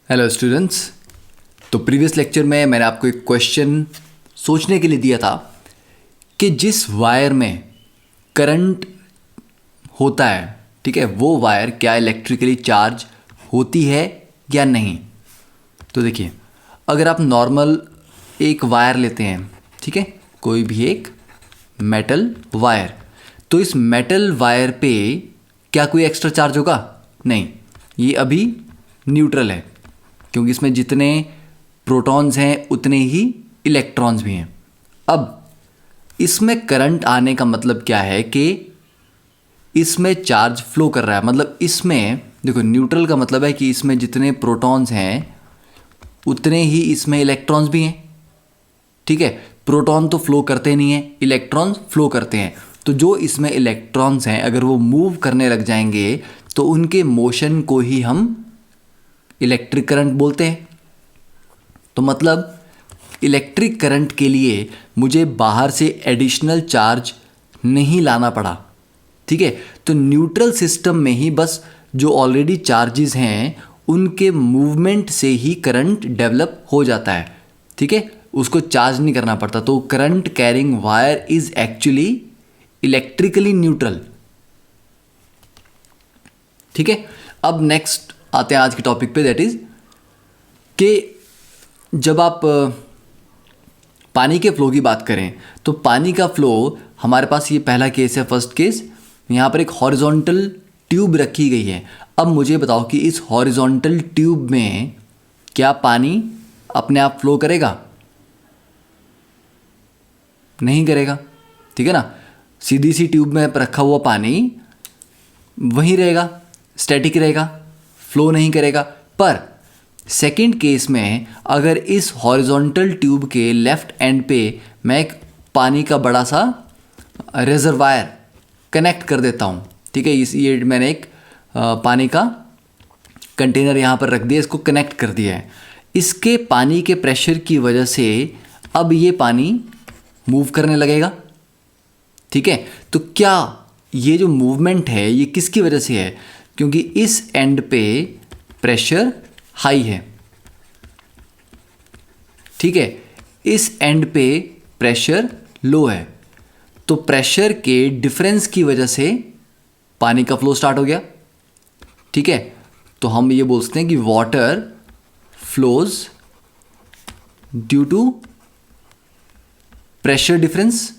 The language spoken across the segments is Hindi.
Hello students. तो प्रीवियस लेक्चर में मैंने आपको एक क्वेश्चन सोचने के लिए दिया था कि जिस वायर में करंट होता है, ठीक है, वो वायर क्या इलेक्ट्रिकली चार्ज होती है या नहीं। तो देखिए, अगर आप नॉर्मल एक वायर लेते हैं, ठीक है, कोई भी एक मेटल वायर, तो इस मेटल वायर पे क्या कोई एक्स्ट्रा चार्ज होगा? नहीं, ये अभी न्यूट्रल है, क्योंकि इसमें जितने प्रोटॉन्स हैं उतने ही इलेक्ट्रॉन्स भी हैं। अब इसमें करंट आने का मतलब क्या है कि इसमें चार्ज फ्लो कर रहा है। मतलब इसमें देखो, न्यूट्रल का मतलब है कि इसमें जितने प्रोटॉन्स हैं उतने ही इसमें इलेक्ट्रॉन्स भी हैं, ठीक है। प्रोटॉन तो फ्लो करते नहीं हैं, इलेक्ट्रॉन्स फ्लो करते हैं। तो जो इसमें इलेक्ट्रॉन्स हैं अगर वो मूव करने लग जाएंगे तो उनके मोशन को ही हम इलेक्ट्रिक करंट बोलते हैं। तो मतलब इलेक्ट्रिक करंट के लिए मुझे बाहर से एडिशनल चार्ज नहीं लाना पड़ा, ठीक है। तो न्यूट्रल सिस्टम में ही बस जो ऑलरेडी चार्जेस हैं उनके मूवमेंट से ही करंट डेवलप हो जाता है, ठीक है, उसको चार्ज नहीं करना पड़ता। तो current carrying wire is actually electrically neutral, ठीक है। अब नेक्स्ट आते हैं आज के टॉपिक पे, दैट इज कि जब आप पानी के फ्लो की बात करें तो पानी का फ्लो, हमारे पास ये पहला केस है, फर्स्ट केस। यहाँ पर एक हॉरिजॉन्टल ट्यूब रखी गई है। अब मुझे बताओ कि इस हॉरिजॉन्टल ट्यूब में क्या पानी अपने आप फ्लो करेगा? नहीं करेगा, ठीक है ना। सीधी सी ट्यूब में रखा हुआ पानी वहीं रहेगा, स्टैटिक रहेगा, फ्लो नहीं करेगा। पर सेकंड केस में अगर इस हॉरिजॉन्टल ट्यूब के लेफ्ट एंड पे मैं एक पानी का बड़ा सा रिजर्वायर कनेक्ट कर देता हूँ, ठीक है, ये मैंने एक पानी का कंटेनर यहाँ पर रख दिया, इसको कनेक्ट कर दिया है। इसके पानी के प्रेशर की वजह से अब ये पानी मूव करने लगेगा, ठीक है। तो क्या ये जो मूवमेंट है ये किसकी वजह से है? क्योंकि इस एंड पे प्रेशर हाई है, ठीक है, इस एंड पे प्रेशर लो है। तो प्रेशर के डिफरेंस की वजह से पानी का फ्लो स्टार्ट हो गया, ठीक है। तो हम ये बोल सकते हैं कि water flows due to pressure difference,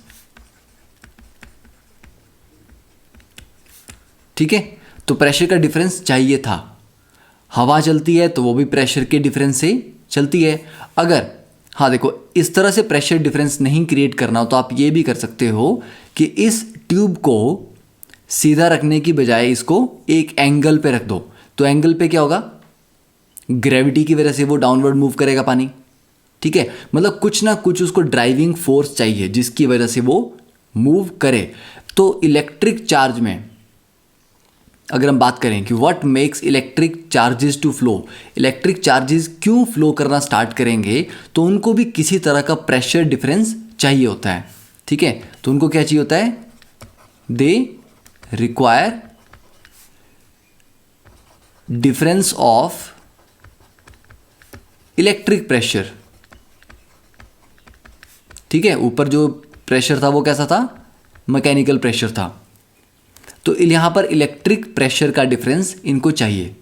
ठीक है। तो प्रेशर का डिफरेंस चाहिए था। हवा चलती है तो वो भी प्रेशर के डिफरेंस से चलती है। अगर हाँ देखो, इस तरह से प्रेशर डिफरेंस नहीं क्रिएट करना हो तो आप ये भी कर सकते हो कि इस ट्यूब को सीधा रखने की बजाय इसको एक एंगल पे रख दो। तो एंगल पे क्या होगा? ग्रेविटी की वजह से वो डाउनवर्ड मूव करेगा पानी, ठीक है। मतलब कुछ ना कुछ उसको ड्राइविंग फोर्स चाहिए जिसकी वजह से वो मूव करे। तो इलेक्ट्रिक चार्ज में अगर हम बात करें कि what makes electric charges to flow, electric charges क्यों फ्लो करना स्टार्ट करेंगे, तो उनको भी किसी तरह का प्रेशर डिफरेंस चाहिए होता है, ठीक है। तो उनको क्या चाहिए होता है? They require difference of electric pressure, ठीक है। ऊपर जो प्रेशर था वो कैसा था? मैकेनिकल प्रेशर था। तो यहाँ पर इलेक्ट्रिक प्रेशर का डिफरेंस इनको चाहिए,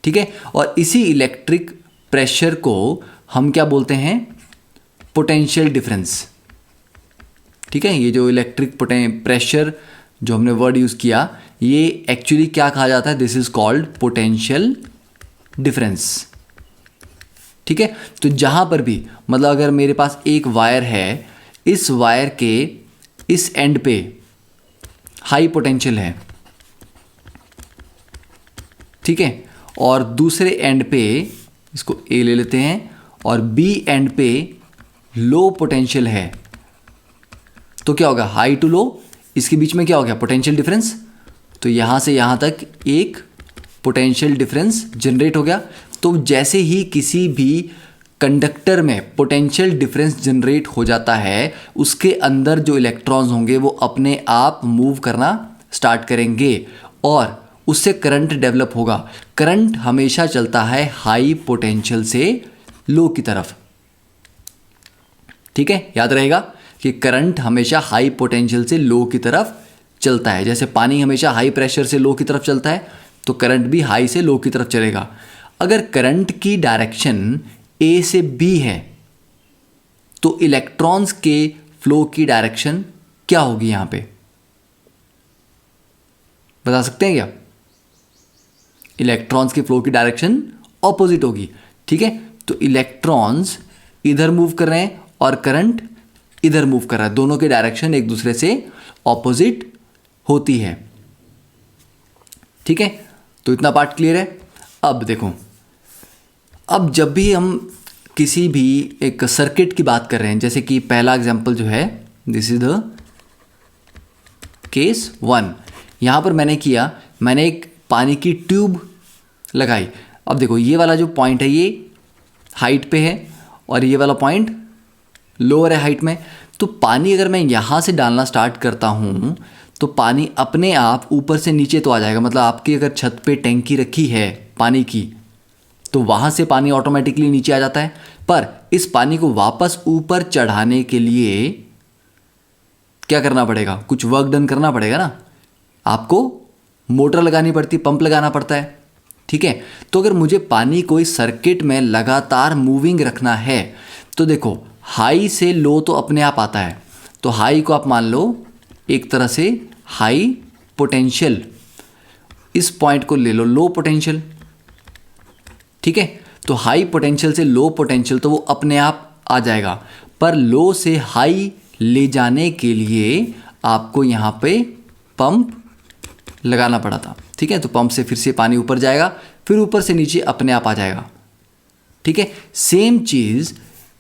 ठीक है। और इसी इलेक्ट्रिक प्रेशर को हम क्या बोलते हैं? पोटेंशियल डिफरेंस, ठीक है। ये जो इलेक्ट्रिक प्रेशर जो हमने वर्ड यूज़ किया, ये एक्चुअली क्या कहा जाता है? This is called potential difference, ठीक है। तो जहाँ पर भी, मतलब अगर मेरे पास एक वायर है, इस वायर के इस एंड पे हाई पोटेंशियल है, ठीक है, और दूसरे एंड पे इसको ए ले लेते हैं और बी एंड पे लो पोटेंशियल है, तो क्या होगा? हाई टू लो, इसके बीच में क्या हो गया? Potential difference. तो यहाँ से यहाँ तक एक पोटेंशियल डिफरेंस जनरेट हो गया। तो जैसे ही किसी भी कंडक्टर में पोटेंशियल डिफरेंस जनरेट हो जाता है, उसके अंदर जो इलेक्ट्रॉन्स होंगे वो अपने आप मूव करना स्टार्ट करेंगे और उससे करंट डेवलप होगा। करंट हमेशा चलता है हाई पोटेंशियल से लो की तरफ, ठीक है, याद रहेगा कि करंट हमेशा हाई पोटेंशियल से लो की तरफ चलता है। जैसे पानी हमेशा हाई प्रेशर से लो की तरफ चलता है, तो करंट भी हाई से लो की तरफ चलेगा। अगर करंट की डायरेक्शन ए से बी है तो इलेक्ट्रॉन्स के फ्लो की डायरेक्शन क्या होगी यहां पे, बता सकते हैं क्या? इलेक्ट्रॉन्स के फ्लो की डायरेक्शन ऑपोजिट होगी, ठीक है। तो इलेक्ट्रॉन्स इधर मूव कर रहे हैं और करंट इधर मूव कर रहा है, दोनों की डायरेक्शन एक दूसरे से ऑपोजिट होती है, ठीक है। तो इतना पार्ट क्लियर है। अब देखो, अब जब भी हम किसी भी एक सर्किट की बात कर रहे हैं, जैसे कि पहला एग्जांपल जो है, दिस इज द केस 1। यहां पर मैंने एक पानी की ट्यूब लगाई। अब देखो, ये वाला जो पॉइंट है ये हाइट पे है और ये वाला पॉइंट लोअर है हाइट में। तो पानी अगर मैं यहाँ से डालना स्टार्ट करता हूँ तो पानी अपने आप ऊपर से नीचे तो आ जाएगा। मतलब आपकी अगर छत पे टैंकी रखी है पानी की तो वहाँ से पानी ऑटोमेटिकली नीचे आ जाता है। पर इस पानी को वापस ऊपर चढ़ाने के लिए क्या करना पड़ेगा? कुछ वर्क डन करना पड़ेगा ना, आपको मोटर लगानी पड़ती, पंप लगाना पड़ता है, ठीक है। तो अगर मुझे पानी को इस सर्किट में लगातार मूविंग रखना है तो देखो, हाई से लो तो अपने आप आता है। तो हाई को आप मान लो एक तरह से हाई पोटेंशियल, इस पॉइंट को ले लो लो पोटेंशियल, ठीक है। तो हाई पोटेंशियल से लो पोटेंशियल तो वो अपने आप आ जाएगा, पर लो से हाई ले जाने के लिए आपको यहाँ पे पंप लगाना पड़ा था, ठीक है। तो पंप से फिर से पानी ऊपर जाएगा, फिर ऊपर से नीचे अपने आप आ जाएगा, ठीक है। सेम चीज़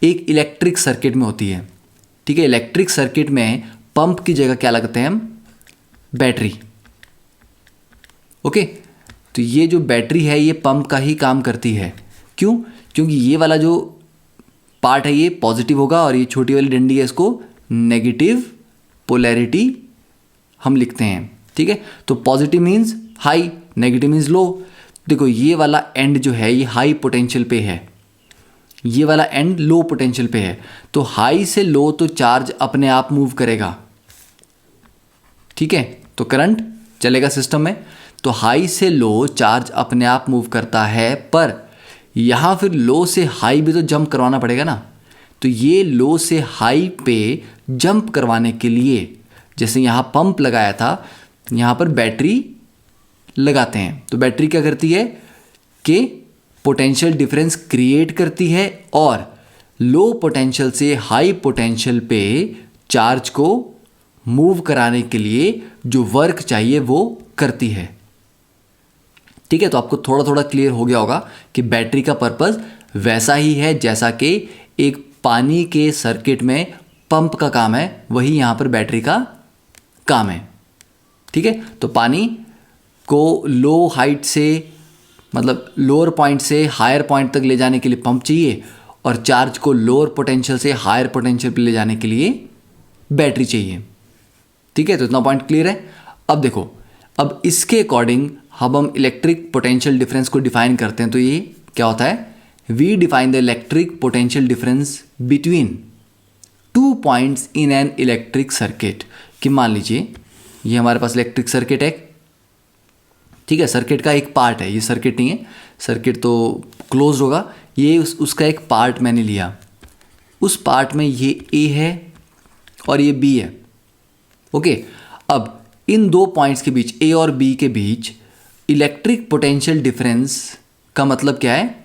एक इलेक्ट्रिक सर्किट में होती है, ठीक है। इलेक्ट्रिक सर्किट में पंप की जगह क्या लगते हैं हम? Battery, okay. तो ये जो बैटरी है ये पंप का ही काम करती है। क्यों? क्योंकि ये वाला जो पार्ट है ये पॉजिटिव होगा और ये छोटी वाली डंडी है इसको नेगेटिव पोलैरिटी हम लिखते हैं, ठीक है। तो positive means high, negative means low. देखो, ये वाला एंड जो है ये हाई पोटेंशियल पे है, ये वाला एंड लो पोटेंशियल पे है। तो हाई से लो तो चार्ज अपने आप मूव करेगा, ठीक है। तो करंट चलेगा सिस्टम में। तो हाई से लो चार्ज अपने आप मूव करता है, पर यहाँ फिर लो से हाई भी तो जंप करवाना पड़ेगा ना। तो ये लो से हाई पे जंप करवाने के लिए, जैसे यहाँ पंप लगाया था, यहाँ पर बैटरी लगाते हैं। तो बैटरी क्या करती है कि पोटेंशियल डिफरेंस क्रिएट करती है और लो पोटेंशियल से हाई पोटेंशियल पे चार्ज को मूव कराने के लिए जो वर्क चाहिए वो करती है, ठीक है। तो आपको थोड़ा थोड़ा क्लियर हो गया होगा कि बैटरी का पर्पस वैसा ही है जैसा कि एक पानी के सर्किट में पंप का काम है, वही यहाँ पर बैटरी का काम है, ठीक है। तो पानी को लो हाइट से, मतलब लोअर पॉइंट से हायर पॉइंट तक ले जाने के लिए पंप चाहिए और चार्ज को लोअर पोटेंशियल से हायर पोटेंशियल पे ले जाने के लिए बैटरी चाहिए, ठीक है। तो इतना पॉइंट क्लियर है। अब देखो, अब इसके अकॉर्डिंग हम इलेक्ट्रिक पोटेंशियल डिफरेंस को डिफाइन करते हैं। तो ये क्या होता है? We define the electric potential difference between 2 points in an electric circuit. कि मान लीजिए ये हमारे पास इलेक्ट्रिक सर्किट है, ठीक है। सर्किट का एक पार्ट है, ये सर्किट नहीं है, सर्किट तो क्लोज होगा, ये उसका एक पार्ट मैंने लिया। उस पार्ट में ये ए है और ये बी है, ओके। अब इन दो पॉइंट्स के बीच, ए और बी के बीच, इलेक्ट्रिक पोटेंशियल डिफरेंस का मतलब क्या है?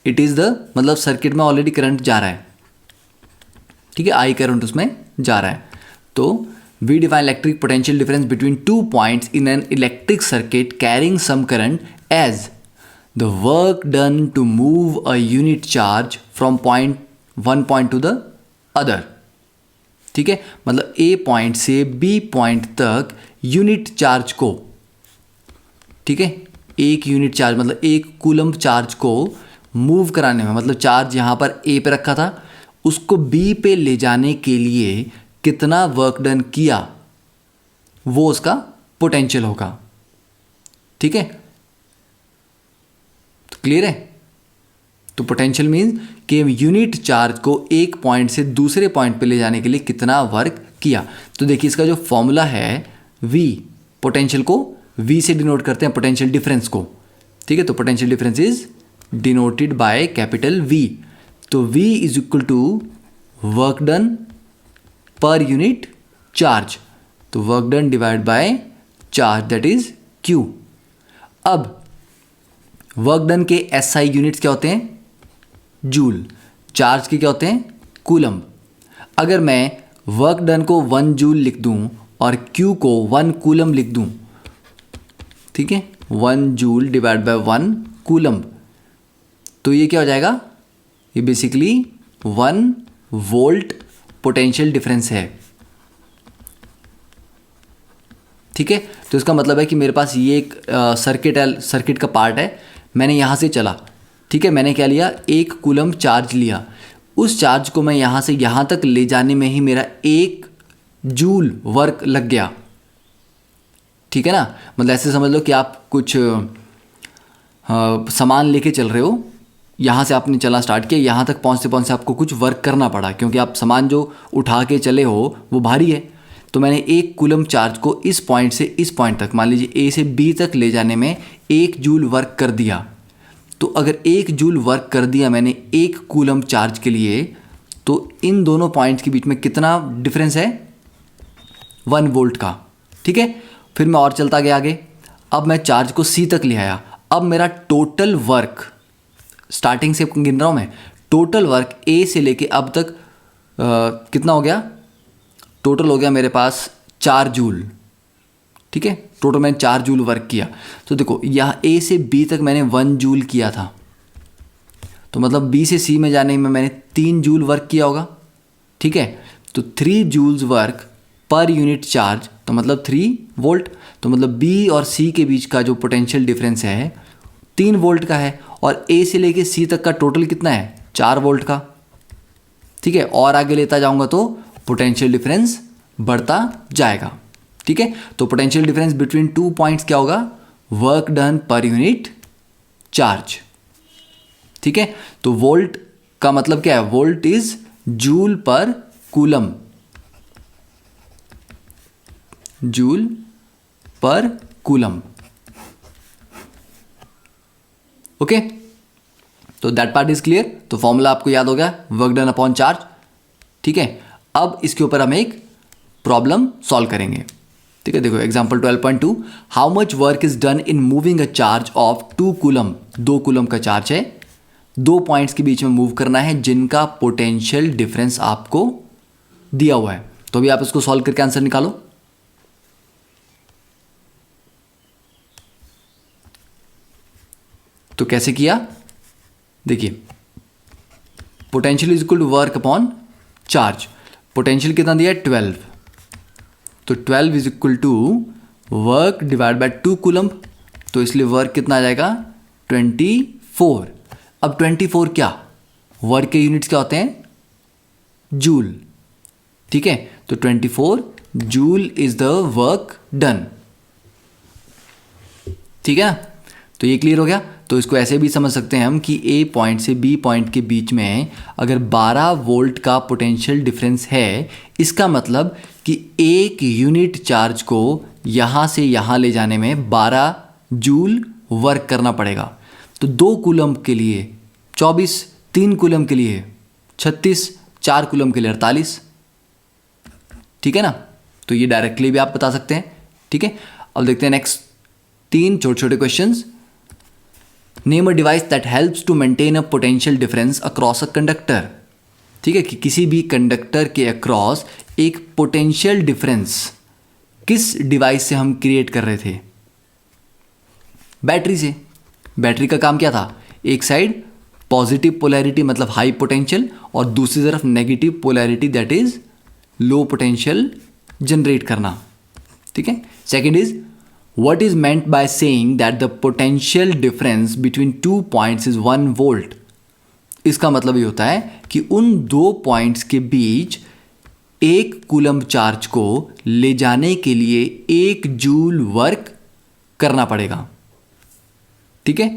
इट इज़ द, मतलब सर्किट में ऑलरेडी करंट जा रहा है, ठीक है, आई करंट उसमें जा रहा है। तो we define electric potential difference between 2 points in an electric circuit carrying some current as the work done to move a unit charge from one point to the other, ठीक है। मतलब ए पॉइंट से बी पॉइंट तक यूनिट चार्ज को, ठीक है, एक यूनिट चार्ज मतलब एक कूलम्ब चार्ज को मूव कराने में, मतलब चार्ज यहाँ पर ए पे रखा था, उसको बी पे ले जाने के लिए कितना वर्क डन किया वो उसका पोटेंशियल होगा। ठीक है, तो क्लियर है। तो पोटेंशियल मीन्स कि यूनिट चार्ज को एक पॉइंट से दूसरे पॉइंट पे ले जाने के लिए कितना वर्क किया। तो देखिए इसका जो फॉर्मूला है V, पोटेंशियल को V से डिनोट करते हैं, पोटेंशियल डिफरेंस को। ठीक है, तो potential difference is denoted by capital V। तो V is equal to work done per unit charge, तो work done divide by charge that is Q। अब वर्क डन के SI यूनिट्स क्या होते हैं? जूल। चार्ज के क्या होते हैं? कूलम। अगर मैं वर्क डन को 1 जूल लिख दूं और Q को 1 कूलम लिख दूं, ठीक है, 1 जूल डिवाइड बाय 1 कूलम, तो ये क्या हो जाएगा? ये बेसिकली 1 वोल्ट पोटेंशियल डिफरेंस है। ठीक है, तो इसका मतलब है कि मेरे पास ये एक सर्किट का पार्ट है, मैंने यहाँ से चला। ठीक है, मैंने क्या लिया? 1 कूलम चार्ज लिया। उस चार्ज को मैं यहाँ से यहाँ तक ले जाने में ही मेरा 1 जूल वर्क लग गया। ठीक है ना, मतलब ऐसे समझ लो कि आप कुछ सामान लेके चल रहे हो, यहाँ से आपने चलना स्टार्ट किया, यहाँ तक पहुँचते पहुँचते आपको कुछ वर्क करना पड़ा, क्योंकि आप सामान जो उठा के चले हो वो भारी है। तो मैंने 1 कूलम चार्ज को इस पॉइंट से इस पॉइंट तक, मान लीजिए A से B तक ले जाने में 1 जूल वर्क कर दिया। तो अगर 1 जूल वर्क कर दिया मैंने 1 कूलम चार्ज के लिए, तो इन दोनों पॉइंट्स के बीच में कितना डिफरेंस है? 1 वोल्ट का। ठीक है, फिर मैं और चलता गया आगे। अब मैं चार्ज को C तक ले आया। अब मेरा टोटल वर्क, स्टार्टिंग से गिन रहा हूँ मैं, टोटल वर्क A से लेके अब तक कितना हो गया? टोटल हो गया मेरे पास 4 जूल। ठीक है, टोटल मैंने 4 जूल वर्क किया। तो देखो यहाँ A से B तक मैंने 1 जूल किया था, तो मतलब B से C में जाने में मैंने 3 जूल वर्क किया होगा। ठीक है, तो 3 joules work per unit charge, तो मतलब 3 वोल्ट। तो मतलब B और C के बीच का जो पोटेंशियल डिफरेंस है 3 वोल्ट का है, और A से लेके C तक का टोटल कितना है? 4 वोल्ट का। ठीक है, और आगे लेता जाऊंगा तो पोटेंशियल डिफरेंस बढ़ता जाएगा। ठीक है, तो पोटेंशियल डिफरेंस बिटवीन 2 पॉइंट्स क्या होगा? Work done per unit charge. ठीक है, तो वोल्ट का मतलब क्या है? वोल्ट इज जूल पर कूलम, जूल पर कूलम। ओके, तो दैट पार्ट इज क्लियर। तो फॉर्मूला आपको याद हो गया, वर्क डन अपॉन चार्ज। ठीक है, अब इसके ऊपर हम एक प्रॉब्लम सॉल्व करेंगे। ठीक है, देखो example 12.2, how much work is done in moving a charge of 2 coulomb. 2 coulomb का चार्ज है, 2 पॉइंट्स के बीच में मूव करना है जिनका पोटेंशियल डिफरेंस आपको दिया हुआ है। तो अभी आप इसको सॉल्व करके आंसर निकालो। तो कैसे किया? देखिए, potential is equal to work upon charge. Potential कितना दिया है? 12, तो 12 is equal to work divide by 2 coulomb, तो इसलिए वर्क कितना आ जाएगा? 24। अब 24 क्या? वर्क के यूनिट्स क्या होते हैं? जूल। ठीक है, तो 24 joule is the work done. ठीक है, तो ये क्लियर हो गया। तो इसको ऐसे भी समझ सकते हैं हम कि A पॉइंट से B पॉइंट के बीच में अगर 12 वोल्ट का पोटेंशियल डिफरेंस है, इसका मतलब कि 1 यूनिट चार्ज को यहाँ से यहाँ ले जाने में 12 जूल वर्क करना पड़ेगा। तो 2 कूलम के लिए 24, 3 कूलम के लिए 36, 4 कूलम के लिए 48। ठीक है ना, तो ये डायरेक्टली भी आप बता सकते हैं। ठीक है, अब देखते हैं नेक्स्ट 3 छोटे छोटे questions. Name a device that helps to maintain a potential difference across a conductor. ठीक है, कि किसी भी कंडक्टर के अक्रॉस एक पोटेंशियल डिफरेंस किस डिवाइस से हम क्रिएट कर रहे थे? बैटरी से। बैटरी का काम क्या था? एक साइड पॉजिटिव पोलैरिटी मतलब हाई पोटेंशियल, और दूसरी तरफ negative polarity that is low potential generate करना। ठीक है, second is what is meant by saying that the potential difference between 2 points is 1 volt। इसका मतलब ये होता है कि उन 2 पॉइंट्स के बीच 1 कूलम चार्ज को ले जाने के लिए 1 जूल वर्क करना पड़ेगा। ठीक है।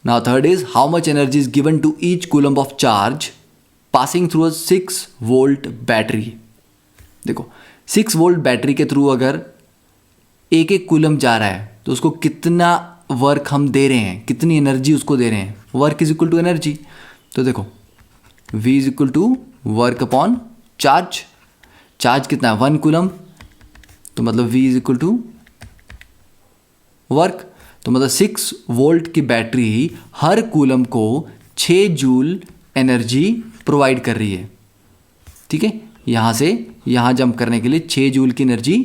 Now third is how much energy is given to each coulomb of charge passing through a 6 volt battery. देखो 6 वोल्ट बैटरी के थ्रू अगर एक एक कूलम जा रहा है तो उसको कितना वर्क हम दे रहे हैं, कितनी एनर्जी उसको दे रहे हैं। Work is equal to energy. तो देखो V is equal to work upon charge. Charge कितना है 1 कूलम, तो मतलब V is equal to work. तो मतलब 6 वोल्ट की बैटरी हर कूलम को 6 जूल एनर्जी प्रोवाइड कर रही है। ठीक है, यहाँ से यहाँ जंप करने के लिए 6 जूल की एनर्जी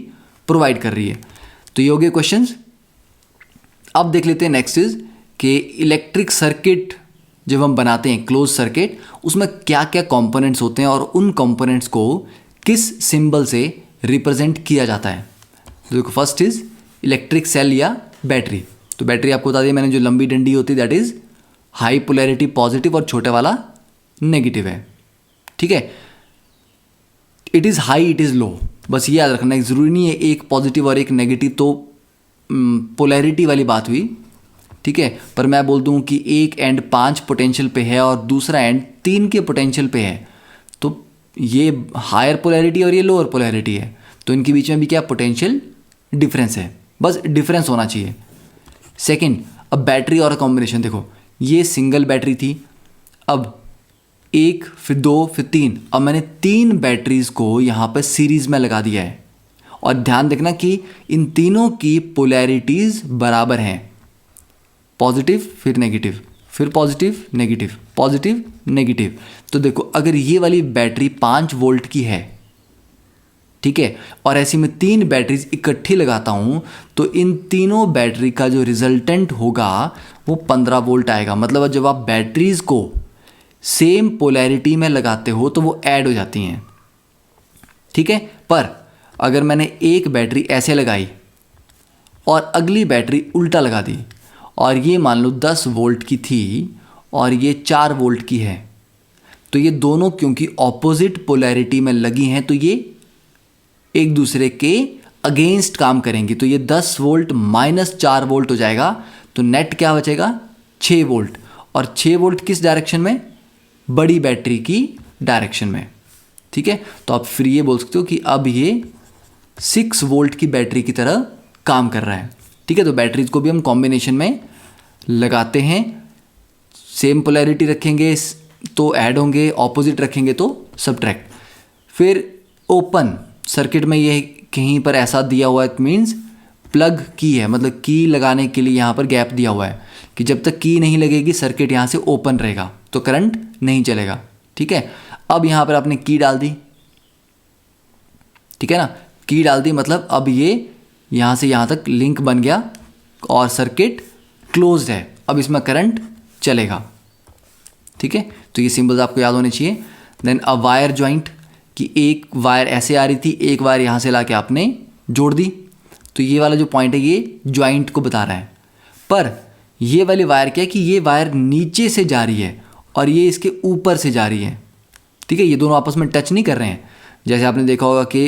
प्रोवाइड कर रही है। तो ये हो गए क्वेश्चंस। अब देख लेते हैं नेक्स्ट इज कि इलेक्ट्रिक सर्किट जब हम बनाते हैं क्लोज सर्किट, उसमें क्या क्या कंपोनेंट्स होते हैं और उन कंपोनेंट्स को किस सिंबल से रिप्रेजेंट किया जाता है। तो देखो फर्स्ट इज इलेक्ट्रिक सेल या बैटरी। तो बैटरी आपको बता दिया मैंने, जो लंबी डंडी होती है that is high polarity positive और छोटा वाला नेगेटिव है। ठीक है, it is high it is low, बस ये याद रखना। ज़रूरी नहीं है एक पॉजिटिव और एक नेगेटिव, तो पोलैरिटी वाली बात हुई। ठीक है, पर मैं बोल दूं कि एक एंड 5 पोटेंशियल पे है और दूसरा एंड 3 के पोटेंशियल पे है, तो ये हायर पोलैरिटी और ये लोअर पोलैरिटी है, तो इनके बीच में भी क्या पोटेंशियल डिफरेंस है, बस डिफरेंस होना चाहिए। सेकंड, अब बैटरी और कॉम्बिनेशन देखो, ये सिंगल बैटरी थी, अब 1 फिर 2 फिर 3, अब मैंने 3 बैटरीज को यहाँ पर सीरीज में लगा दिया है। और ध्यान देखना कि इन तीनों की पोलैरिटीज बराबर हैं, पॉजिटिव फिर नेगेटिव, फिर पॉजिटिव नेगेटिव, पॉजिटिव नेगेटिव। तो देखो अगर ये वाली बैटरी 5 वोल्ट की है, ठीक है, और ऐसी मैं 3 बैटरीज इकट्ठी लगाता हूँ, तो इन तीनों बैटरी का जो रिजल्टेंट होगा वो 15 वोल्ट आएगा। मतलब जब आप बैटरीज को सेम पोलैरिटी में लगाते हो तो वो ऐड हो जाती हैं। ठीक है, पर अगर मैंने एक बैटरी ऐसे लगाई और अगली बैटरी उल्टा लगा दी, और ये मान लो 10 वोल्ट की थी और ये 4 वोल्ट की है, तो ये दोनों क्योंकि ऑपोजिट पोलैरिटी में लगी हैं तो ये एक दूसरे के अगेंस्ट काम करेंगी। तो ये 10 वोल्ट माइनस 4 वोल्ट हो जाएगा, तो नेट क्या बचेगा 6 वोल्ट। और 6 वोल्ट किस डायरेक्शन में, बड़ी बैटरी की डायरेक्शन में। ठीक है, तो आप फिर ये बोल सकते हो कि अब ये 6 वोल्ट की बैटरी की तरह काम कर रहा है। ठीक है, तो बैटरीज को भी हम कॉम्बिनेशन में लगाते हैं, सेम पोलैरिटी रखेंगे तो ऐड होंगे, ऑपोजिट रखेंगे तो सब्ट्रैक्ट। फिर ओपन सर्किट में ये कहीं पर ऐसा दिया हुआ है, इट मीन्स प्लग की है, मतलब की लगाने के लिए यहाँ पर गैप दिया हुआ है कि जब तक की नहीं लगेगी सर्किट यहाँ से ओपन रहेगा, तो करंट नहीं चलेगा। ठीक है, अब यहाँ पर आपने की डाल दी, ठीक है ना, की डाल दी मतलब अब ये यहाँ से यहाँ तक लिंक बन गया और सर्किट क्लोज्ड है, अब इसमें करंट चलेगा। ठीक है, तो ये सिंबल्स आपको याद होने चाहिए। देन अ वायर जॉइंट, कि एक वायर ऐसे आ रही थी, एक वायर यहाँ से लाके आपने जोड़ दी, तो ये वाला जो पॉइंट है ये जॉइंट को बता रहा है। पर ये वाली वायर क्या है कि ये वायर नीचे से जा रही है और ये इसके ऊपर से जा रही है। ठीक है, ये दोनों आपस में टच नहीं कर रहे हैं। जैसे आपने देखा होगा कि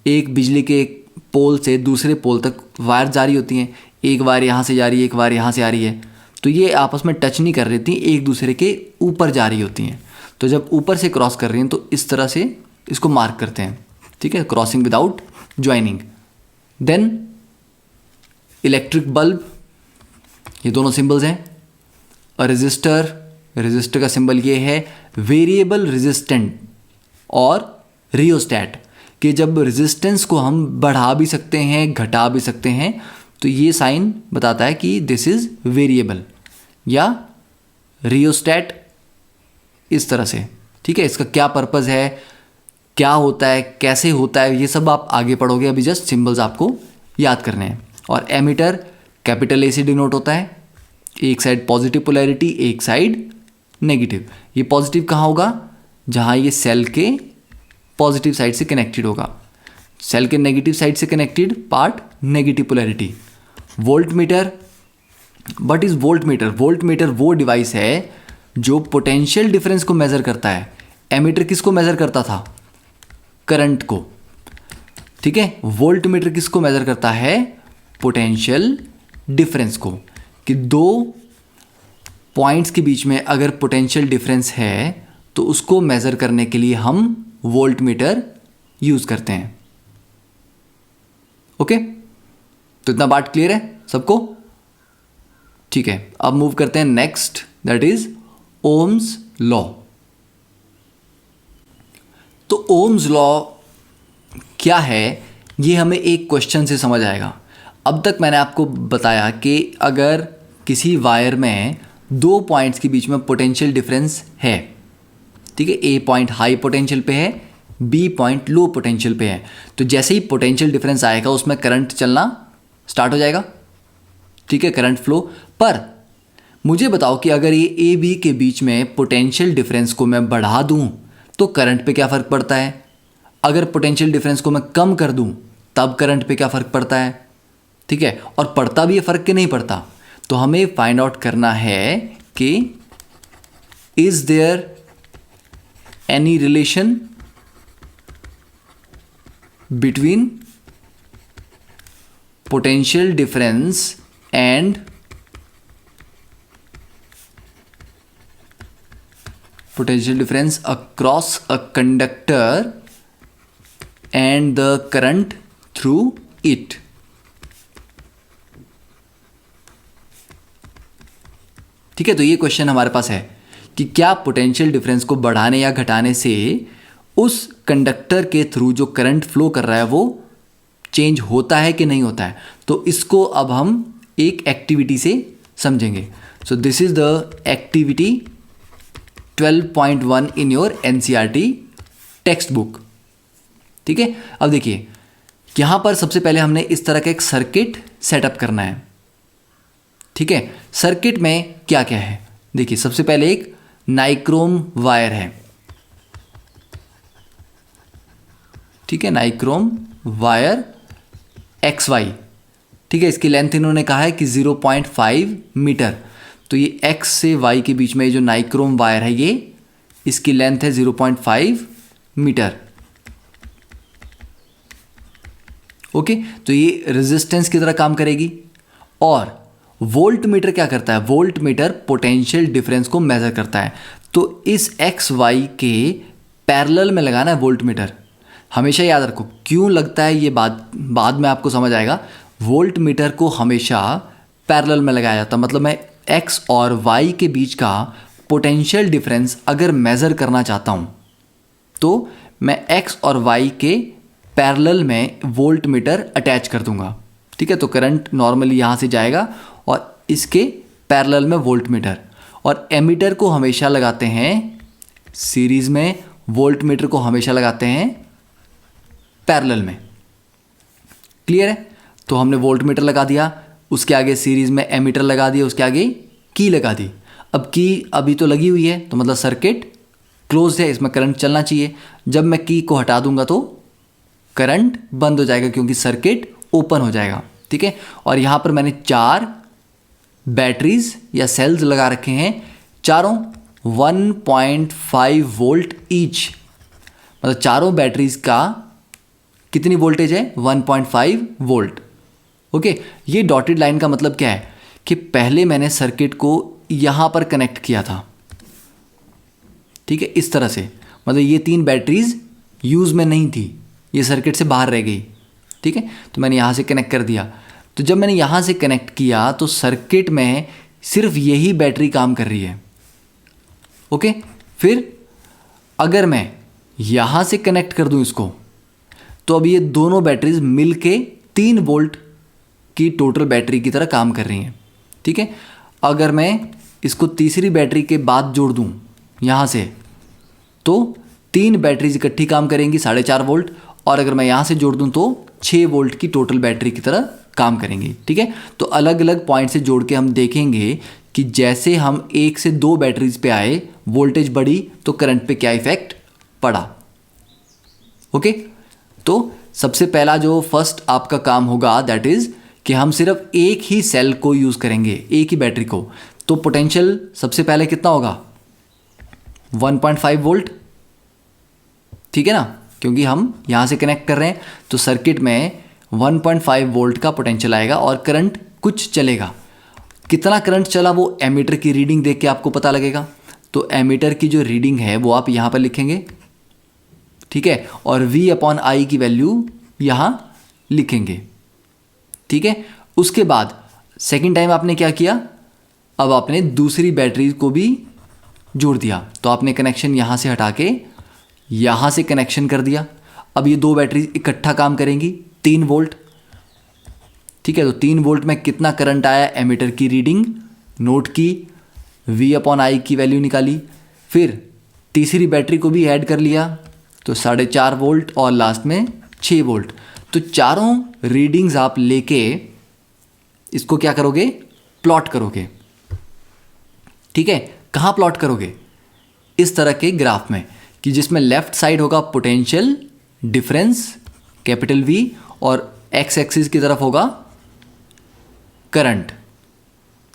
एक बिजली के पोल से दूसरे पोल तक वायर जारी होती हैं, एक वायर यहाँ से जा रही है, एक वायर यहाँ से आ रही है, तो ये आपस में टच नहीं कर रही थी, एक दूसरे के ऊपर जा रही होती हैं। तो जब ऊपर से क्रॉस कर रही हैं तो इस तरह से इसको मार्क करते हैं। ठीक है, crossing without joining. Then electric bulb, ये दोनों सिंबल्स हैं। और रेजिस्टर, रेजिस्टर का सिंबल ये है वेरिएबल रेजिस्टेंट और रियोस्टैट, कि जब रेजिस्टेंस को हम बढ़ा भी सकते हैं घटा भी सकते हैं, तो ये साइन बताता है कि दिस इज़ वेरिएबल या रियोस्टैट, इस तरह से। ठीक है, इसका क्या पर्पज़ है, क्या होता है, कैसे होता है, ये सब आप आगे पढ़ोगे, अभी जस्ट सिंबल्स आपको याद करने हैं। और एमीटर कैपिटल ए से डिनोट होता है, एक साइड पॉजिटिव पोलैरिटी, एक साइड नेगेटिव। ये पॉजिटिव कहाँ होगा, जहाँ ये सेल के पॉजिटिव साइड से कनेक्टेड होगा, सेल के नेगेटिव साइड से connected part negative polarity. Volt meter, what is volt meter? Volt meter वो डिवाइस है जो पोटेंशियल डिफरेंस को मेजर करता है एमीटर किसको मेज़र करता था? करंट को, ठीक है। वोल्ट मीटर किसको मेज़र करता है? पोटेंशियल डिफरेंस को, कि दो पॉइंट्स के बीच में अगर पोटेंशियल डिफरेंस है तो उसको मेज़र करने के लिए हम वोल्ट मीटर यूज़ करते हैं। ओके, तो इतना बात क्लियर है सबको? ठीक है, अब मूव करते हैं next, that is Ohm's law. तो ओम्स लॉ क्या है, ये हमें एक क्वेश्चन से समझ आएगा। अब तक मैंने आपको बताया कि अगर किसी वायर में दो पॉइंट्स के बीच में पोटेंशियल डिफरेंस है, ठीक है, ए पॉइंट हाई पोटेंशियल पे है, बी पॉइंट लो पोटेंशियल पे है, तो जैसे ही पोटेंशियल डिफरेंस आएगा उसमें करंट चलना स्टार्ट हो जाएगा, ठीक है, करंट फ्लो। पर मुझे बताओ कि अगर ये ए बी के बीच में पोटेंशियल डिफरेंस को मैं बढ़ा दूं तो करंट पे क्या फ़र्क पड़ता है? अगर पोटेंशियल डिफरेंस को मैं कम कर दूं तब करंट पे क्या फ़र्क पड़ता है? ठीक है, और पड़ता भी ये फ़र्क कि नहीं पड़ता? तो हमें फाइंड आउट करना है कि is there any relation between potential difference and potential difference across a conductor and the current through it। ठीक है, तो ये क्वेश्चन हमारे पास है कि क्या पोटेंशियल डिफरेंस को बढ़ाने या घटाने से उस कंडक्टर के थ्रू जो करंट फ्लो कर रहा है वो चेंज होता है कि नहीं होता है। तो इसको अब हम एक एक्टिविटी से समझेंगे। So this is the activity 12.1 in your NCERT text book. ठीक है, अब देखिए यहां पर सबसे पहले हमने इस तरह का एक सर्किट सेटअप करना है। ठीक है, सर्किट में क्या क्या है, देखिए सबसे पहले एक नाइक्रोम वायर है। ठीक है, नाइक्रोम वायर XY, ठीक है, इसकी लेंथ इन्होंने कहा है कि 0.5 मीटर। तो ये X से Y के बीच में जो नाइक्रोम वायर है ये इसकी लेंथ है 0.5 मीटर। ओके, तो ये रेजिस्टेंस की तरह काम करेगी। और वोल्ट मीटर क्या करता है? वोल्ट मीटर पोटेंशियल डिफरेंस को मेजर करता है। तो इस XY के पैरेलल में लगाना है वोल्ट मीटर। हमेशा याद रखो, क्यों लगता है ये बात बाद में आपको समझ आएगा। वोल्ट मीटर को हमेशा पैरेलल में लगाया जाता है, मतलब मैं X और Y के बीच का पोटेंशियल डिफरेंस अगर मेज़र करना चाहता हूँ तो मैं X और Y के पैरेलल में वोल्ट मीटर अटैच कर दूंगा। ठीक है, तो करंट नॉर्मली यहाँ से जाएगा और इसके पैरेलल में वोल्ट मीटर। और एमीटर को हमेशा लगाते हैं सीरीज़ में, वोल्ट मीटर को हमेशा लगाते हैं पैरेलल में। क्लियर है? तो हमने वोल्ट मीटर लगा दिया, उसके आगे सीरीज़ में एमीटर लगा दिया, उसके आगे की लगा दी। अब की अभी तो लगी हुई है तो मतलब सर्किट क्लोज है, इसमें करंट चलना चाहिए। जब मैं की को हटा दूंगा तो करंट बंद हो जाएगा क्योंकि सर्किट ओपन हो जाएगा। ठीक है, और यहाँ पर मैंने 4 बैटरीज या सेल्स लगा रखे हैं, चारों 1.5 वोल्ट ईच। मतलब चारों बैटरीज का कितनी वोल्टेज है? 1.5 वोल्ट। ओके, ये डॉटेड लाइन का मतलब क्या है कि पहले मैंने सर्किट को यहाँ पर कनेक्ट किया था। ठीक है, इस तरह से, मतलब ये 3 बैटरीज यूज़ में नहीं थी, ये सर्किट से बाहर रह गई। ठीक है, तो मैंने यहाँ से कनेक्ट कर दिया। तो जब मैंने यहाँ से कनेक्ट किया तो सर्किट में सिर्फ यही बैटरी काम कर रही है। ओके, फिर अगर मैं यहाँ से कनेक्ट कर दूँ इसको, तो अब ये दोनों बैटरीज मिलके 3 वोल्ट की टोटल बैटरी की तरह काम कर रही हैं। ठीक है, अगर मैं इसको तीसरी बैटरी के बाद जोड़ दूं यहाँ से तो 3 बैटरीज इकट्ठी काम करेंगी 4.5 वोल्ट, और अगर मैं यहाँ से जोड़ दूं तो 6 वोल्ट की टोटल बैटरी की तरह काम करेंगी। ठीक है, तो अलग अलग पॉइंट से जोड़ के हम देखेंगे कि जैसे हम 1 से 2 बैटरीज पे आए, वोल्टेज बढ़ी तो करंट पे क्या इफेक्ट पड़ा। ओके, तो सबसे पहला जो फर्स्ट आपका काम होगा दैट इज कि हम सिर्फ एक ही सेल को यूज़ करेंगे, एक ही बैटरी को। तो पोटेंशियल सबसे पहले कितना होगा? 1.5 वोल्ट। ठीक है ना, क्योंकि हम यहाँ से कनेक्ट कर रहे हैं तो सर्किट में 1.5 वोल्ट का पोटेंशियल आएगा और करंट कुछ चलेगा। कितना करंट चला वो एमीटर की रीडिंग देख के आपको पता लगेगा। तो एमीटर की जो रीडिंग है वो आप यहाँ पर लिखेंगे, ठीक है, और V/I की वैल्यू यहाँ लिखेंगे, ठीक है। उसके बाद सेकेंड टाइम आपने क्या किया, अब आपने दूसरी बैटरी को भी जोड़ दिया। तो आपने कनेक्शन यहाँ से हटा के यहाँ से कनेक्शन कर दिया। अब ये दो बैटरी इकट्ठा काम करेंगी, 3 वोल्ट, ठीक है। तो 3 वोल्ट में कितना करंट आया, एमीटर की रीडिंग नोट की, V/I की वैल्यू निकाली, फिर तीसरी बैटरी को भी ऐड कर लिया तो 4.5 वोल्ट और लास्ट में 6 वोल्ट। तो चारों रीडिंग्स आप लेके इसको क्या करोगे, प्लॉट करोगे, ठीक है। कहाँ प्लॉट करोगे, इस तरह के ग्राफ में कि जिसमें लेफ्ट साइड होगा पोटेंशियल डिफरेंस कैपिटल V और एक्स एक्सिस की तरफ होगा करंट,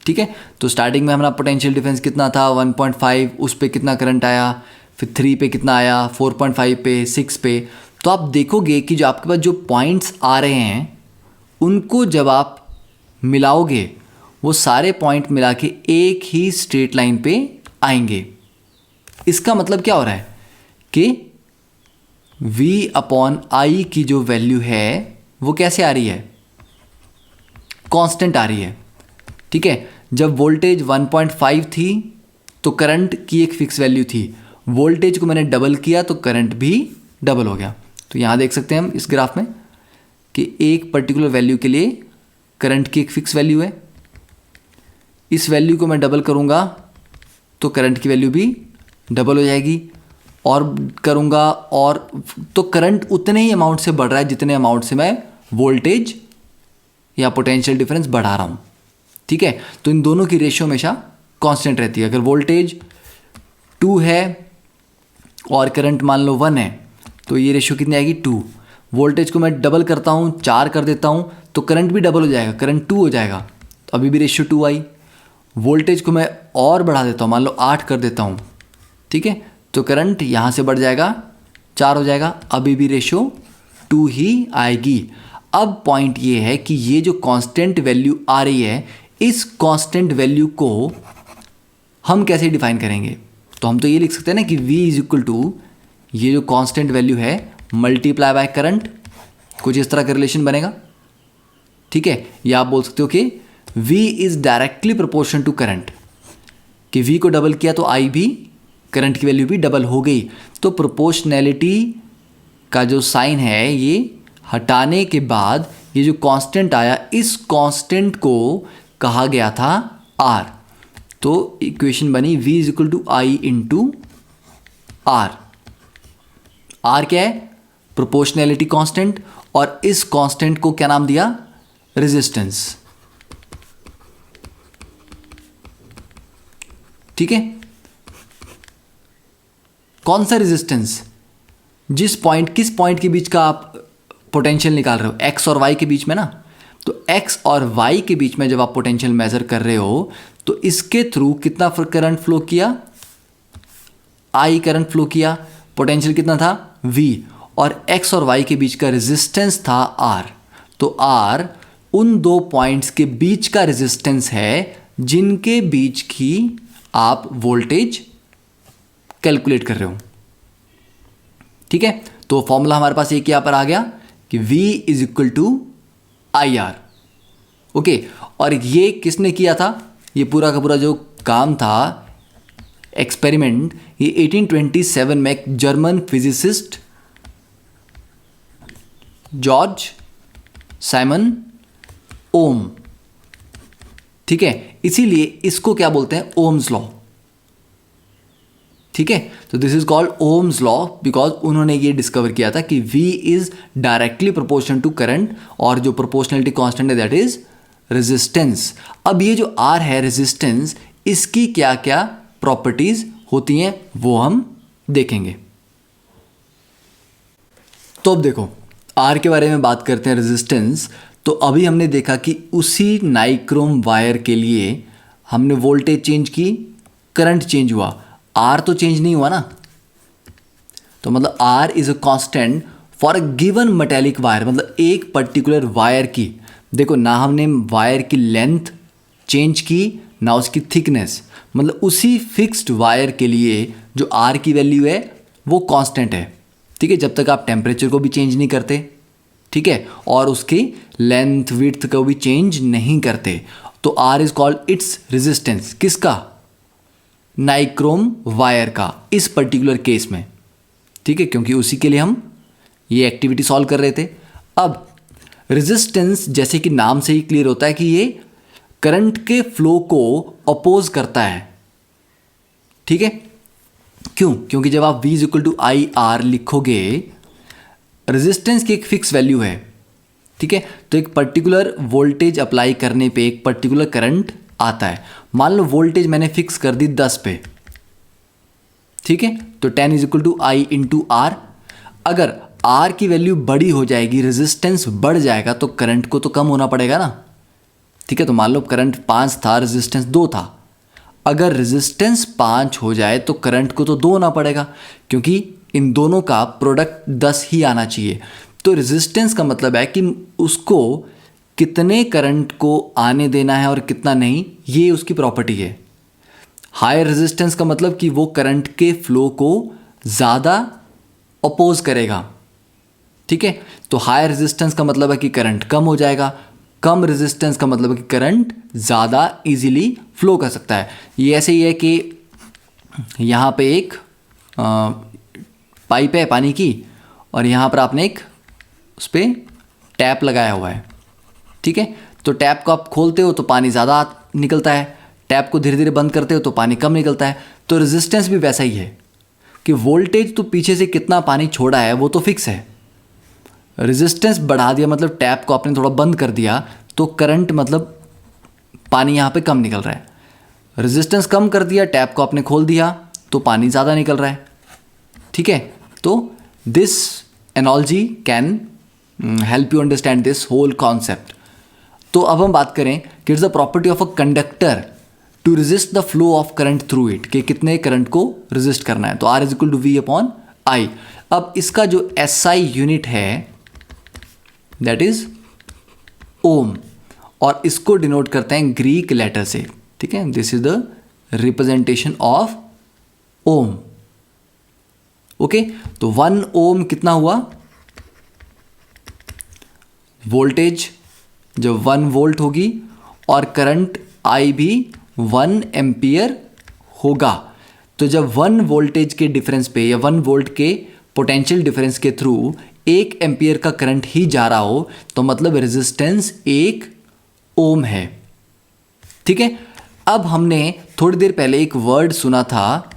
ठीक है। तो स्टार्टिंग में हमारा पोटेंशियल डिफरेंस कितना था 1.5, उस पे कितना करंट आया, फिर 3 पे कितना आया, 4.5 पे, 6 पे। तो आप देखोगे कि जो आपके पास जो पॉइंट्स आ रहे हैं उनको जब आप मिलाओगे वो सारे पॉइंट मिला के एक ही स्ट्रेट लाइन पे आएंगे। इसका मतलब क्या हो रहा है कि V/I की जो वैल्यू है वो कैसे आ रही है, कांस्टेंट आ रही है, ठीक है। जब वोल्टेज 1.5 थी तो करंट की एक फिक्स वैल्यू थी, वोल्टेज को मैंने डबल किया तो करंट भी डबल हो गया। तो यहाँ देख सकते हैं हम इस ग्राफ में कि एक पर्टिकुलर वैल्यू के लिए करंट की एक फिक्स वैल्यू है, इस वैल्यू को मैं डबल करूँगा तो करंट की वैल्यू भी डबल हो जाएगी, और करूँगा और तो करंट उतने ही अमाउंट से बढ़ रहा है जितने अमाउंट से मैं वोल्टेज या पोटेंशियल डिफरेंस बढ़ा रहा हूँ, ठीक है। तो इन दोनों की रेशियो हमेशा कांस्टेंट रहती है। अगर वोल्टेज 2 है और करंट मान लो 1 है तो ये रेशियो कितनी आएगी 2। वोल्टेज को मैं डबल करता हूँ, 4 कर देता हूँ तो करंट भी डबल हो जाएगा, करंट 2 हो जाएगा, तो अभी भी रेशियो 2 आई। वोल्टेज को मैं और बढ़ा देता हूँ, मान लो 8 कर देता हूँ, ठीक है, तो करंट यहाँ से बढ़ जाएगा, 4 हो जाएगा, अभी भी रेशियो 2 ही आएगी। अब पॉइंट ये है कि ये जो कांस्टेंट वैल्यू आ रही है, इस कांस्टेंट वैल्यू को हम कैसे डिफाइन करेंगे। तो हम तो ये लिख सकते हैं ना कि V = ये जो कांस्टेंट वैल्यू है मल्टीप्लाई बाय करंट, कुछ इस तरह का रिलेशन बनेगा, ठीक है। या आप बोल सकते हो कि V is directly proportion to current, कि V को डबल किया तो I भी, करंट की वैल्यू भी डबल हो गई। तो प्रोपोर्शनैलिटी का जो साइन है ये हटाने के बाद ये जो कांस्टेंट आया, इस कांस्टेंट को कहा गया था R। तो इक्वेशन बनी V = I × R। R क्या है, प्रोपोर्शनैलिटी कांस्टेंट, और इस कांस्टेंट को क्या नाम दिया, रेजिस्टेंस, ठीक है। कौन सा रेजिस्टेंस, जिस पॉइंट, किस पॉइंट के बीच का आप पोटेंशियल निकाल रहे हो, एक्स और वाई के बीच में ना। तो एक्स और वाई के बीच में जब आप पोटेंशियल मेजर कर रहे हो तो इसके थ्रू कितना करंट फ्लो किया, आई करंट फ्लो किया, पोटेंशियल कितना था V, और एक्स और वाई के बीच का रेजिस्टेंस था R। तो R उन दो पॉइंट्स के बीच का रेजिस्टेंस है जिनके बीच की आप वोल्टेज कैलकुलेट कर रहे हो, ठीक है। तो फॉर्मूला हमारे पास एक यहां पर आ गया कि V = IR, ओके। और ये किसने किया था, ये पूरा का पूरा जो काम था एक्सपेरिमेंट, ये 1827 में एक जर्मन फिजिसिस्ट जॉर्ज साइमन ओम, ठीक है। इसीलिए इसको क्या बोलते हैं, ओम्स लॉ, ठीक है। तो this is called Ohm's law because उन्होंने ये डिस्कवर किया था कि V is directly proportional to current, और जो प्रोपोर्शनलिटी कांस्टेंट है दैट इज रेजिस्टेंस। अब ये जो R है रेजिस्टेंस, इसकी क्या क्या प्रॉपर्टीज होती हैं वो हम देखेंगे। तो अब देखो R के बारे में बात करते हैं, रेजिस्टेंस। तो अभी हमने देखा कि उसी नाइक्रोम वायर के लिए हमने वोल्टेज चेंज की, करंट चेंज हुआ, R तो चेंज नहीं हुआ ना। तो मतलब R is a constant for a given metallic wire, मतलब एक पर्टिकुलर वायर की, देखो ना हमने वायर की लेंथ चेंज की ना उसकी थिकनेस, मतलब उसी फिक्स्ड वायर के लिए जो R की वैल्यू है वो कांस्टेंट है, ठीक है, जब तक आप टेम्परेचर को भी चेंज नहीं करते, ठीक है, और उसकी लेंथ विड्थ को भी चेंज नहीं करते। तो R is called its resistance, किसका? नाइक्रोम वायर का, इस पर्टिकुलर केस में, ठीक है, क्योंकि उसी के लिए हम ये एक्टिविटी सॉल्व कर रहे थे। अब रेजिस्टेंस जैसे कि नाम से ही क्लियर होता है कि ये करंट के फ्लो को अपोज करता है, ठीक है। क्यों? क्योंकि जब आप V = IR लिखोगे, रेजिस्टेंस की एक फिक्स वैल्यू है, ठीक है, तो एक पर्टिकुलर वोल्टेज अप्लाई करने पे एक पर्टिकुलर करंट आता है। मान लो वोल्टेज मैंने फिक्स कर दी 10 पे, ठीक है, तो 10 = I × R। अगर R की वैल्यू बड़ी हो जाएगी, रेजिस्टेंस बढ़ जाएगा, तो करंट को तो कम होना पड़ेगा ना, ठीक है। तो मान लो करंट 5 था, रेजिस्टेंस 2 था, अगर रेजिस्टेंस 5 हो जाए तो करंट को तो 2 होना पड़ेगा, क्योंकि इन दोनों का प्रोडक्ट 10 ही आना चाहिए। तो रेजिस्टेंस का मतलब है कि उसको कितने करंट को आने देना है और कितना नहीं, ये उसकी प्रॉपर्टी है। हायर रेजिस्टेंस का मतलब कि वो करंट के फ्लो को ज़्यादा अपोज करेगा, ठीक है। तो हायर रेजिस्टेंस का मतलब है कि करंट कम हो जाएगा, कम रेजिस्टेंस का मतलब है कि करंट ज़्यादा इजीली फ्लो कर सकता है। ये ऐसे ही है कि यहाँ पे एक पाइप है पानी की, और यहाँ पर आपने एक उस पर टैप लगाया हुआ है, ठीक है। तो टैप को आप खोलते हो तो पानी ज़्यादा निकलता है, टैप को धीरे धीरे बंद करते हो तो पानी कम निकलता है। तो रेजिस्टेंस भी वैसा ही है कि वोल्टेज तो पीछे से कितना पानी छोड़ा है वो तो फिक्स है, रेजिस्टेंस बढ़ा दिया मतलब टैप को आपने थोड़ा बंद कर दिया तो करंट मतलब पानी यहाँ पे कम निकल रहा है। रेजिस्टेंस कम कर दिया, टैप को आपने खोल दिया तो पानी ज़्यादा निकल रहा है, ठीक है। तो this analogy can help you understand this whole concept. तो अब हम बात करें कि it's the property of a conductor to resist the flow of current through it, कि कितने करंट को रेजिस्ट करना है। तो R = V/I। अब इसका जो SI यूनिट है दैट इज ओम, और इसको डिनोट करते हैं ग्रीक लेटर से, ठीक है। This is the representation of ohm, okay. तो 1 ओम कितना हुआ? वोल्टेज जब 1 वोल्ट होगी और करंट I भी 1 एम्पियर होगा। तो जब 1 वोल्टेज के डिफरेंस पे या 1 वोल्ट के पोटेंशियल डिफरेंस के थ्रू 1 एम्पियर का करंट ही जा रहा हो तो मतलब रेजिस्टेंस 1 ओम है, ठीक है। अब हमने थोड़ी देर पहले एक वर्ड सुना था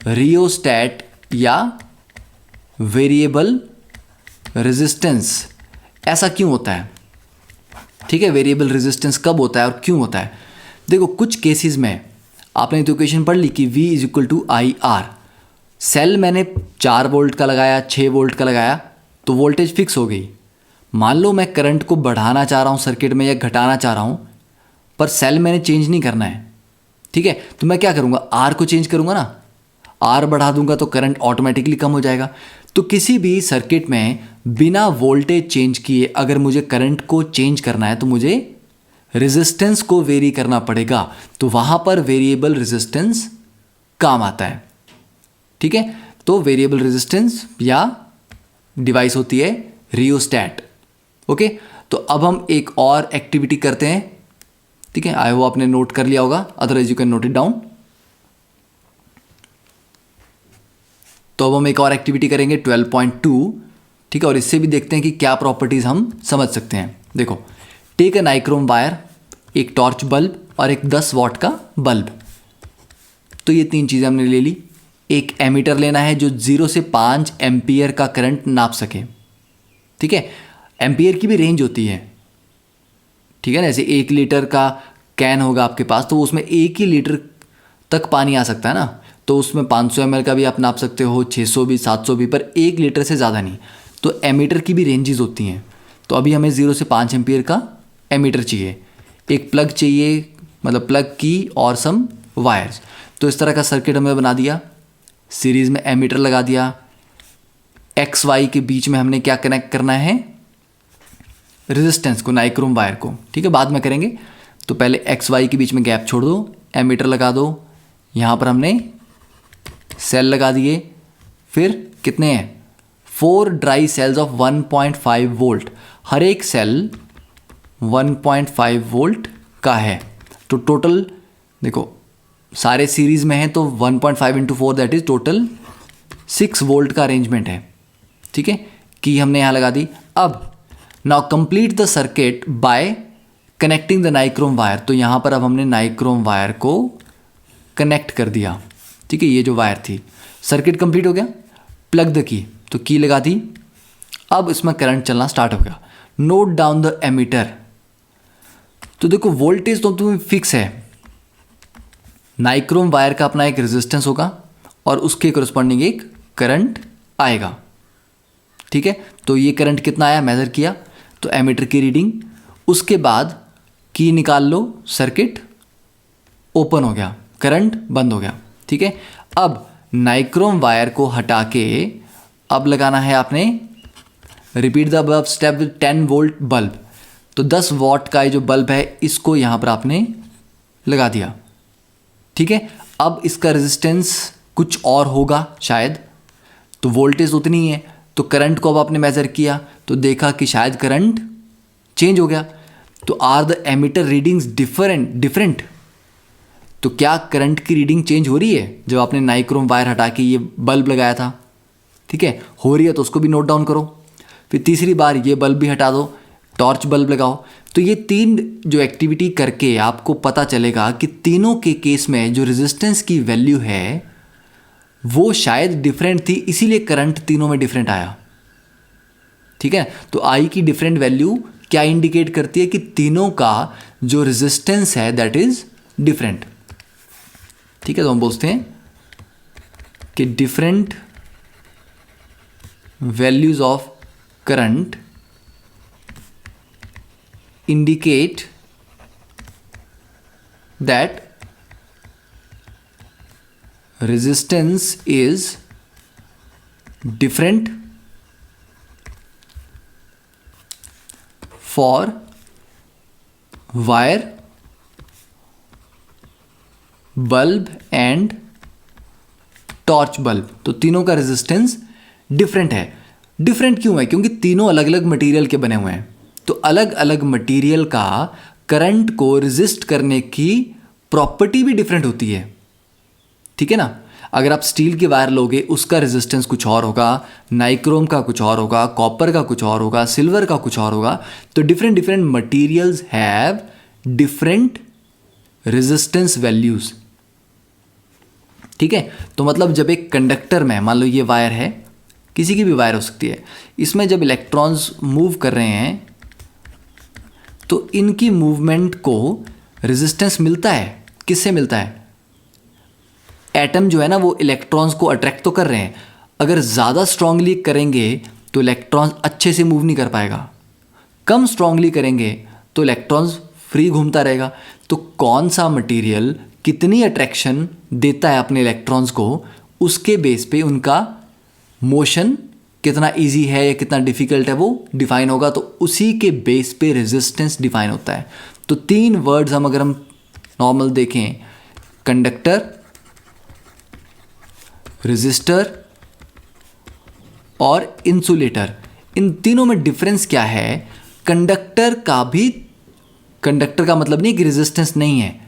रियोस्टैट या वेरिएबल रेजिस्टेंस। ऐसा क्यों होता है, ठीक है, वेरिएबल रेजिस्टेंस कब होता है और क्यों होता है? देखो कुछ केसेस में आपने तो इक्वेशन पढ़ ली कि V = IR। सेल मैंने 4 वोल्ट का लगाया, 6 वोल्ट का लगाया तो वोल्टेज फिक्स हो गई। मान लो मैं करंट को बढ़ाना चाह रहा हूँ सर्किट में या घटाना चाह रहा हूँ, पर सेल मैंने चेंज नहीं करना है, ठीक है। तो मैं क्या करूँगा, R को चेंज करूँगा ना, R बढ़ा दूंगा तो करंट ऑटोमेटिकली कम हो जाएगा। तो किसी भी सर्किट में बिना वोल्टेज चेंज किए अगर मुझे करंट को चेंज करना है तो मुझे रेजिस्टेंस को वेरी करना पड़ेगा, तो वहाँ पर वेरिएबल रेजिस्टेंस काम आता है, ठीक है। तो वेरिएबल रेजिस्टेंस या डिवाइस होती है रियोस्टैट, ओके। तो अब हम एक और एक्टिविटी करते हैं, ठीक है। आई होप आपने नोट कर लिया होगा, otherwise you can note it down. तो अब हम एक और एक्टिविटी करेंगे 12.2, ठीक है, और इससे भी देखते हैं कि क्या प्रॉपर्टीज हम समझ सकते हैं। देखो, टेक अ नाइक्रोम वायर, एक टॉर्च बल्ब और एक 10 वॉट का बल्ब। तो ये 3 चीज़ें हमने ले ली। एक एमीटर लेना है जो 0 से 5 एम्पियर का करंट नाप सके, ठीक है। एम्पियर की भी रेंज होती है, ठीक है ना। जैसे 1 लीटर का कैन होगा आपके पास तो उसमें 1 ही लीटर तक पानी आ सकता है ना, तो उसमें 500 ml का भी आप नाप सकते हो, 600 भी, 700 भी, पर 1 लीटर से ज़्यादा नहीं। तो एमीटर की भी रेंजेस होती हैं। तो अभी हमें 0 से 5 एम्पियर का एमीटर चाहिए, एक प्लग चाहिए, मतलब प्लग की और सम वायर्स। तो इस तरह का सर्किट हमें बना दिया, सीरीज़ में एमीटर लगा दिया, एक्स वाई के बीच में हमने क्या कनेक्ट करना है, रेजिस्टेंस को, नाइक्रोम वायर को, ठीक है, बाद में करेंगे। तो पहले एक्स वाई के बीच में गैप छोड़ दो, एमीटर लगा दो, यहाँ पर हमने सेल लगा दिए, फिर कितने हैं, 4 ड्राई सेल्स ऑफ 1.5 वोल्ट, हर एक सेल 1.5 वोल्ट का है। तो टोटल देखो सारे सीरीज में हैं, तो 1.5 into 4 that is total 6 volt का अरेंजमेंट है, ठीक है, की हमने यहाँ लगा दी। अब now complete the circuit by connecting the nichrome wire, तो यहाँ पर अब हमने नाइक्रोम वायर को कनेक्ट कर दिया, ठीक है, ये जो वायर थी, सर्किट कंप्लीट हो गया। प्लग द की, तो की लगा दी, अब इसमें करंट चलना स्टार्ट हो गया। नोट डाउन द एमीटर, तो देखो वोल्टेज तो तुम्हें फिक्स है, नाइक्रोम वायर का अपना एक रेजिस्टेंस होगा और उसके करस्पॉन्डिंग एक करंट आएगा, ठीक है। तो ये करंट कितना आया मेजर किया, तो एमीटर की रीडिंग, उसके बाद की निकाल लो, सर्किट ओपन हो गया, करंट बंद हो गया, ठीक है। अब नाइक्रोम वायर को हटा के अब लगाना है आपने, repeat the above step with 10 volt bulb, तो 10 वॉट का ये जो बल्ब है इसको यहाँ पर आपने लगा दिया, ठीक है। अब इसका रेजिस्टेंस कुछ और होगा शायद, तो वोल्टेज उतनी है, तो करंट को अब आपने मेजर किया तो देखा कि शायद करंट चेंज हो गया। तो are the ammeter readings different, तो क्या करंट की रीडिंग चेंज हो रही है जब आपने नाइक्रोम वायर हटा के ये बल्ब लगाया था, ठीक है, हो रही है, तो उसको भी नोट डाउन करो। फिर तीसरी बार ये बल्ब भी हटा दो, टॉर्च बल्ब लगाओ। तो ये 3 जो एक्टिविटी करके आपको पता चलेगा कि तीनों के केस में जो रेजिस्टेंस की वैल्यू है वो शायद डिफरेंट थी, इसीलिए करंट तीनों में डिफरेंट आया, ठीक है। तो आई की डिफरेंट वैल्यू क्या इंडिकेट करती है कि तीनों का जो रेजिस्टेंस है दैट इज डिफरेंट, ठीक है। तो हम बोलते हैं कि different values of current indicate that resistance is different for wire, bulb and torch bulb. तो तीनों का रेजिस्टेंस डिफरेंट है। डिफरेंट क्यों है, क्योंकि तीनों अलग अलग मटेरियल के बने हुए हैं, तो अलग अलग मटेरियल का करंट को रेजिस्ट करने की प्रॉपर्टी भी डिफरेंट होती है, ठीक है ना। अगर आप स्टील के वायर लोगे उसका रेजिस्टेंस कुछ और होगा, नाइक्रोम का कुछ और होगा, कॉपर का कुछ और होगा, सिल्वर का कुछ और होगा। तो different different materials have different resistance values, ठीक है। तो मतलब जब एक कंडक्टर में, मान लो ये वायर है, किसी की भी वायर हो सकती है, इसमें जब इलेक्ट्रॉन्स मूव कर रहे हैं तो इनकी मूवमेंट को रेजिस्टेंस मिलता है। किससे मिलता है, एटम जो है ना वो इलेक्ट्रॉन्स को अट्रैक्ट तो कर रहे हैं, अगर ज़्यादा स्ट्रांगली करेंगे तो इलेक्ट्रॉन्स अच्छे से मूव नहीं कर पाएगा, कम स्ट्रांगली करेंगे तो इलेक्ट्रॉन्स फ्री घूमता रहेगा। तो कौन सा मटेरियल कितनी अट्रैक्शन देता है अपने इलेक्ट्रॉन्स को, उसके बेस पे उनका मोशन कितना इजी है या कितना डिफिकल्ट है वो डिफाइन होगा। तो उसी के बेस पे रेजिस्टेंस डिफाइन होता है। तो 3 वर्ड्स हम अगर हम नॉर्मल देखें, कंडक्टर, रेजिस्टर और इंसुलेटर, इन तीनों में डिफरेंस क्या है। कंडक्टर का मतलब नहीं कि रेजिस्टेंस नहीं है,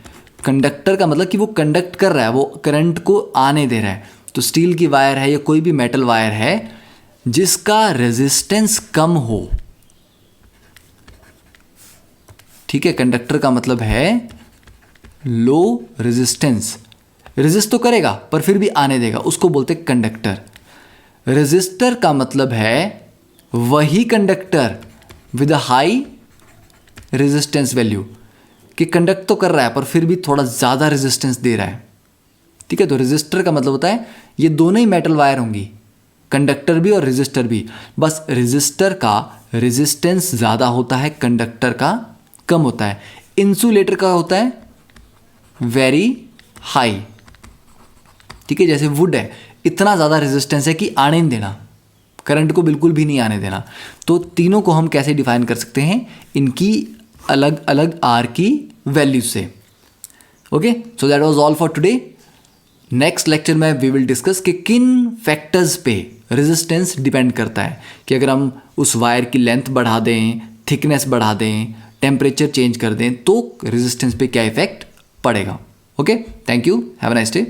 कंडक्टर का मतलब कि वो कंडक्ट कर रहा है, वो करंट को आने दे रहा है। तो स्टील की वायर है या कोई भी मेटल वायर है जिसका रेजिस्टेंस कम हो, ठीक है, कंडक्टर का मतलब है लो रेजिस्टेंस, रेजिस्ट तो करेगा पर फिर भी आने देगा, उसको बोलते हैं कंडक्टर। रेजिस्टर का मतलब है वही conductor with a high resistance value, कि कंडक्ट तो कर रहा है पर फिर भी थोड़ा ज़्यादा रेजिस्टेंस दे रहा है, ठीक है। तो रेजिस्टर का मतलब होता है ये दोनों ही मेटल वायर होंगी, कंडक्टर भी और रेजिस्टर भी, बस रेजिस्टर का रेजिस्टेंस ज़्यादा होता है, कंडक्टर का कम होता है। इंसुलेटर का होता है वेरी हाई, ठीक है, जैसे वुड है, इतना ज़्यादा रेजिस्टेंस है कि आने नहीं देना, करंट को बिल्कुल भी नहीं आने देना। तो तीनों को हम कैसे डिफाइन कर सकते हैं, इनकी अलग अलग आर की वैल्यूज से। Okay, so that was all for today. Next lecture में वी विल डिस्कस कि किन फैक्टर्स पे रेजिस्टेंस डिपेंड करता है, कि अगर हम उस वायर की लेंथ बढ़ा दें, थिकनेस बढ़ा दें, टेम्परेचर चेंज कर दें तो रेजिस्टेंस पे क्या इफेक्ट पड़ेगा। Okay, thank you, have a nice day.